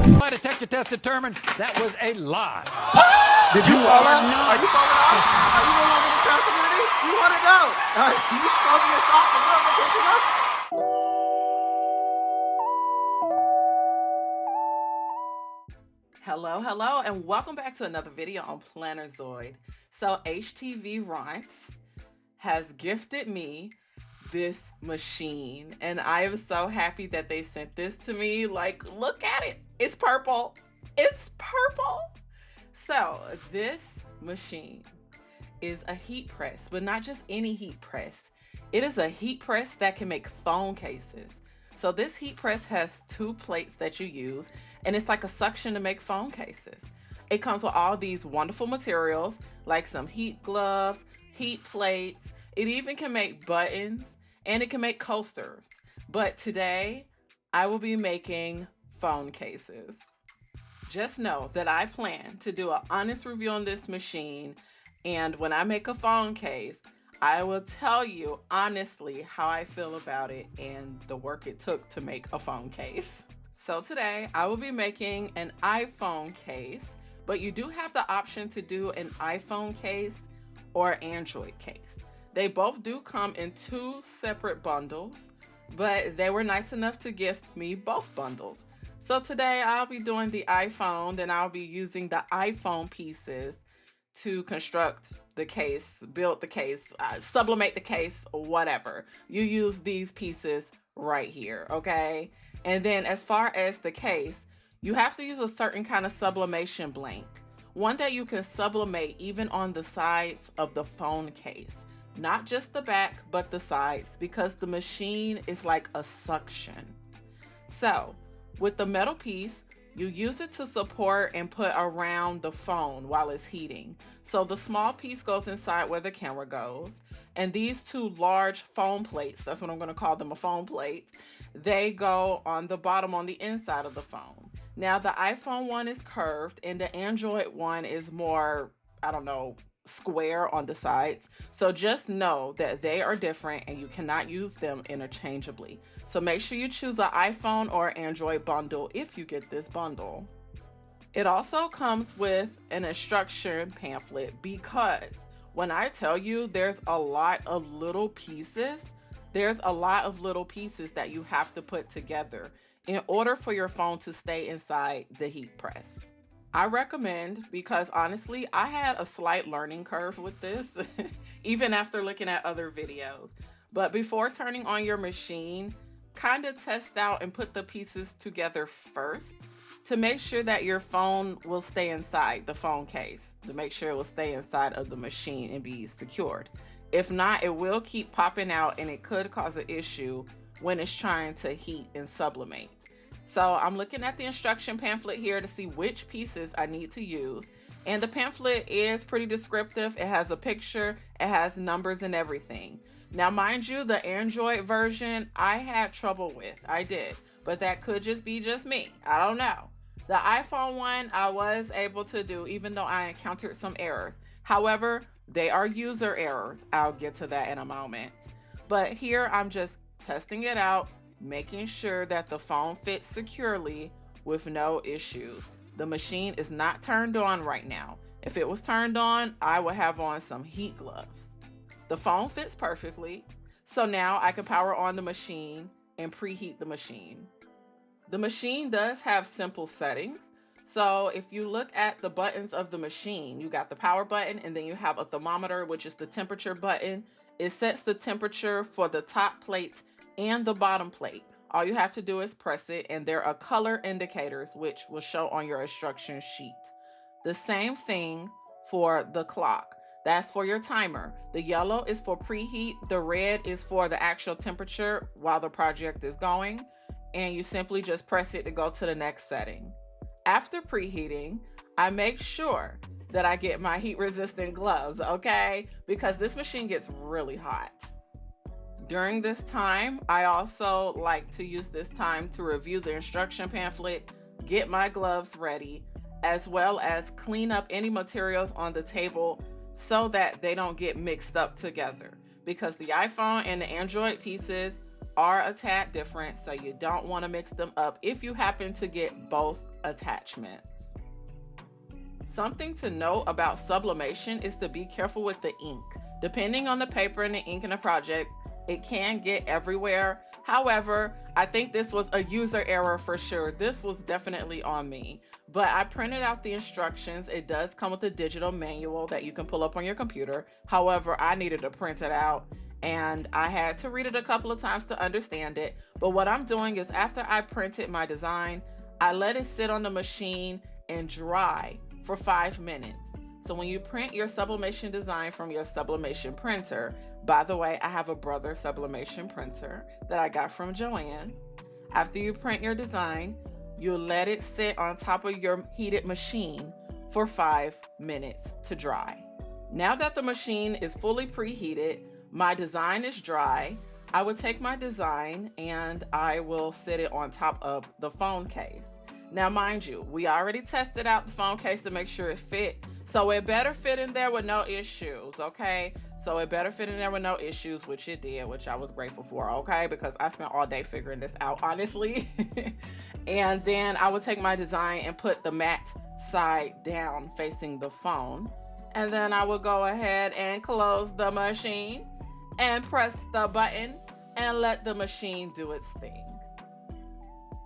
My detector test determined that was a lie. Did you fall out? Are you falling off? Are you no longer in the track community? We want to know. Are you closing your shop and not vacation up? Hello, and welcome back to another video on Plannerzoid. So HTVRONT has gifted me this machine, and I am so happy that they sent this to me. Like, look at it. It's purple. It's purple. So this machine is a heat press, but not just any heat press. It is a heat press that can make phone cases. So this heat press has two plates that you use, and it's like a suction to make phone cases. It comes with all these wonderful materials, like some heat gloves, heat plates. It even can make buttons, and it can make coasters. But today, I will be making phone cases. Just know that I plan to do an honest review on this machine, and when I make a phone case, I will tell you honestly how I feel about it and the work it took to make a phone case. So today, I will be making an iPhone case, but you do have the option to do an iPhone case or Android case. They both do come in two separate bundles, but they were nice enough to gift me both bundles. So today I'll be doing the iPhone, then I'll be using the iPhone pieces to construct the case, build the case, sublimate the case, whatever. You use these pieces right here, okay? And then as far as the case, you have to use a certain kind of sublimation blank. One that you can sublimate even on the sides of the phone case. Not just the back, but the sides, because the machine is like a suction. So, with the metal piece, you use it to support and put around the phone while it's heating. So the small piece goes inside where the camera goes. And these two large phone plates, that's what I'm gonna call them, a phone plate, they go on the bottom on the inside of the phone. Now the iPhone one is curved and the Android one is more, I don't know, square on the sides. So just know that they are different and you cannot use them interchangeably. So make sure you choose an iPhone or Android bundle if you get this bundle. It also comes with an instruction pamphlet because when I tell you there's a lot of little pieces, there's a lot of little pieces that you have to put together in order for your phone to stay inside the heat press. I recommend because honestly, I had a slight learning curve with this, even after looking at other videos. But before turning on your machine, kind of test out and put the pieces together first to make sure that your phone will stay inside the phone case, to make sure it will stay inside of the machine and be secured. If not, it will keep popping out and it could cause an issue when it's trying to heat and sublimate. So I'm looking at the instruction pamphlet here to see which pieces I need to use. And the pamphlet is pretty descriptive. It has a picture, it has numbers and everything. Now, mind you, the Android version I had trouble with. I did, but that could just be just me. I don't know. The iPhone one I was able to do, even though I encountered some errors. However, they are user errors. I'll get to that in a moment. But here I'm just testing it out, making sure that the phone fits securely with no issues. The machine is not turned on right now. If it was turned on, I would have on some heat gloves. The phone fits perfectly, so now I can power on the machine and preheat the machine. The machine does have simple settings. So if you look at the buttons of the machine, you got the power button and then you have a thermometer, which is the temperature button. It sets the temperature for the top plate and the bottom plate. All you have to do is press it, and there are color indicators which will show on your instruction sheet. The same thing for the clock. That's for your timer. The yellow is for preheat. The red is for the actual temperature while the project is going. And you simply just press it to go to the next setting. After preheating, I make sure that I get my heat resistant gloves, okay? Because this machine gets really hot. During this time, I also like to use this time to review the instruction pamphlet, get my gloves ready, as well as clean up any materials on the table so that they don't get mixed up together. Because the iPhone and the Android pieces are a tad different, so you don't want to mix them up if you happen to get both attachments. Something to know about sublimation is to be careful with the ink. Depending on the paper and the ink in the project, it can get everywhere. However, I think this was a user error for sure. This was definitely on me. But I printed out the instructions. It does come with a digital manual that you can pull up on your computer. However, I needed to print it out and I had to read it a couple of times to understand it. But what I'm doing is after I printed my design, I let it sit on the machine and dry for 5 minutes. So when you print your sublimation design from your sublimation printer, by the way, I have a Brother sublimation printer that I got from Joanne. After you print your design, you let it sit on top of your heated machine for 5 minutes to dry. Now that the machine is fully preheated, my design is dry, I would take my design and I will sit it on top of the phone case. Now, mind you, we already tested out the phone case to make sure it fit. So it better fit in there with no issues, okay? So it better fit in there with no issues, which it did, which I was grateful for, okay? Because I spent all day figuring this out, honestly. And then I would take my design and put the matte side down facing the phone. And then I would go ahead and close the machine and press the button and let the machine do its thing.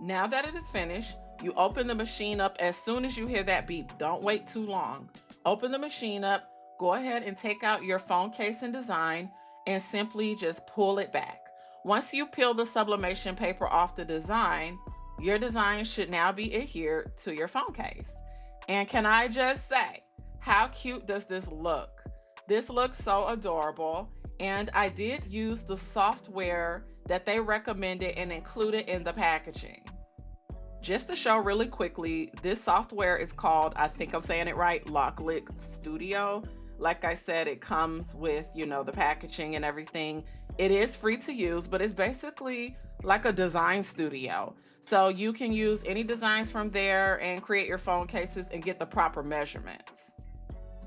Now that it is finished, you open the machine up as soon as you hear that beep. Don't wait too long. Open the machine up, go ahead and take out your phone case and design and simply just pull it back. Once you peel the sublimation paper off the design, your design should now be adhered to your phone case. And can I just say, how cute does this look? This looks so adorable. And I did use the software that they recommended and included in the packaging. Just to show really quickly, this software is called, I think I'm saying it right, Locklick Studio. Like I said, it comes with, the packaging and everything. It is free to use, but it's basically like a design studio. So you can use any designs from there and create your phone cases and get the proper measurements.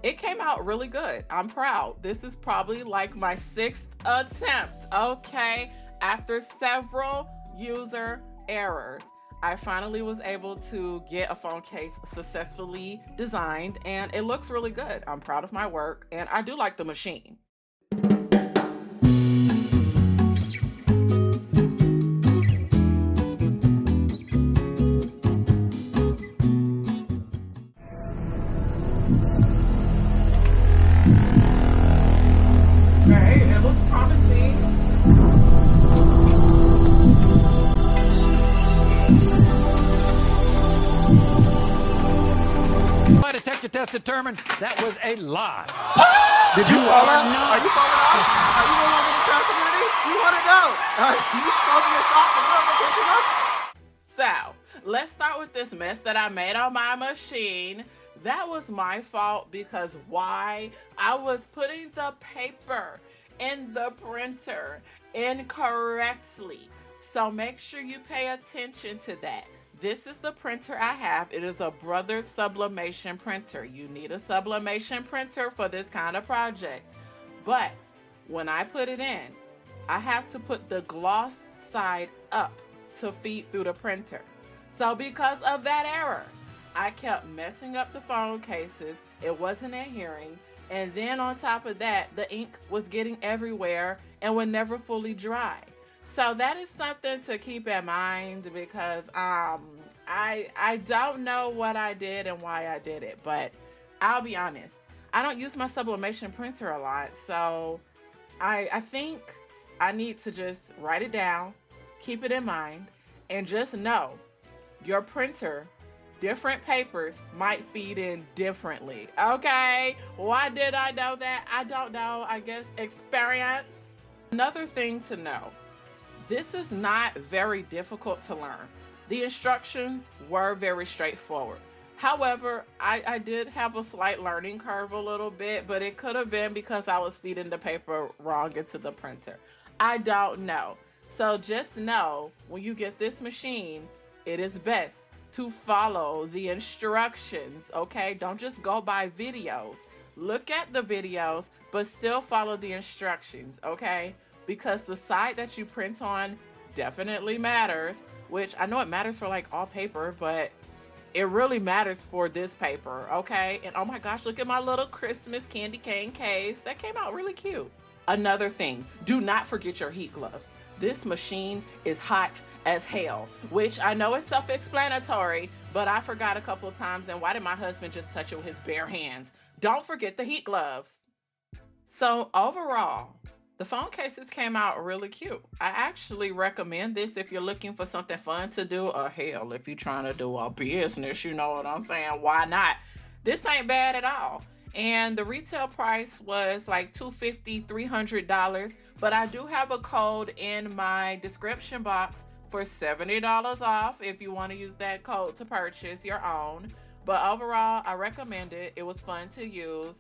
It came out really good. I'm proud. This is probably like my 6th attempt, okay? After several user errors, I finally was able to get a phone case successfully designed and it looks really good. I'm proud of my work and I do like the machine. Okay, it looks promising. Lie detector test determined that was a lie. Did you fall out? Are you falling off? Are you no longer in the trans community? You want to know? You just causing a shock and notification up? So, let's start with this mess that I made on my machine. That was my fault because why? I was putting the paper in the printer incorrectly. So make sure you pay attention to that. This is the printer I have. It is a Brother sublimation printer. You need a sublimation printer for this kind of project. But when I put it in, I have to put the gloss side up to feed through the printer. So because of that error, I kept messing up the phone cases. It wasn't adhering. And then on top of that, the ink was getting everywhere and would never fully dry. So that is something to keep in mind because I don't know what I did and why I did it, but I'll be honest. I don't use my sublimation printer a lot, so I think I need to just write it down, keep it in mind, and just know your printer, different papers might feed in differently, okay? Why did I know that? I don't know. I guess experience. Another thing to know, this is not very difficult to learn. The instructions were very straightforward. However, I did have a slight learning curve a little bit, but it could have been because I was feeding the paper wrong into the printer. I don't know. So just know when you get this machine, it is best to follow the instructions, okay? Don't just go by videos. Look at the videos, but still follow the instructions, okay? Because the side that you print on definitely matters, which I know it matters for like all paper, but it really matters for this paper, okay? And oh my gosh, look at my little Christmas candy cane case. That came out really cute. Another thing, do not forget your heat gloves. This machine is hot as hell, which I know is self-explanatory, but I forgot a couple of times, and why did my husband just touch it with his bare hands? Don't forget the heat gloves. So overall, the phone cases came out really cute. I actually recommend this if you're looking for something fun to do, or hell, if you're trying to do a business, you know what I'm saying? Why not? This ain't bad at all. And the retail price was like $250, $300, but I do have a code in my description box for $70 off if you want to use that code to purchase your own. But overall, I recommend it. It was fun to use.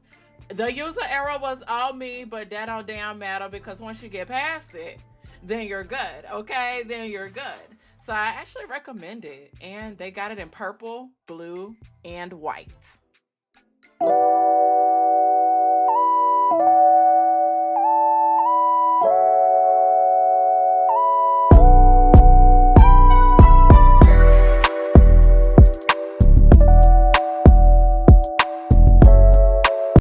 The user error was all me, but that don't damn matter, because once you get past it, then you're good, okay? Then you're good. So I actually recommend it. And they got it in purple, blue, and white.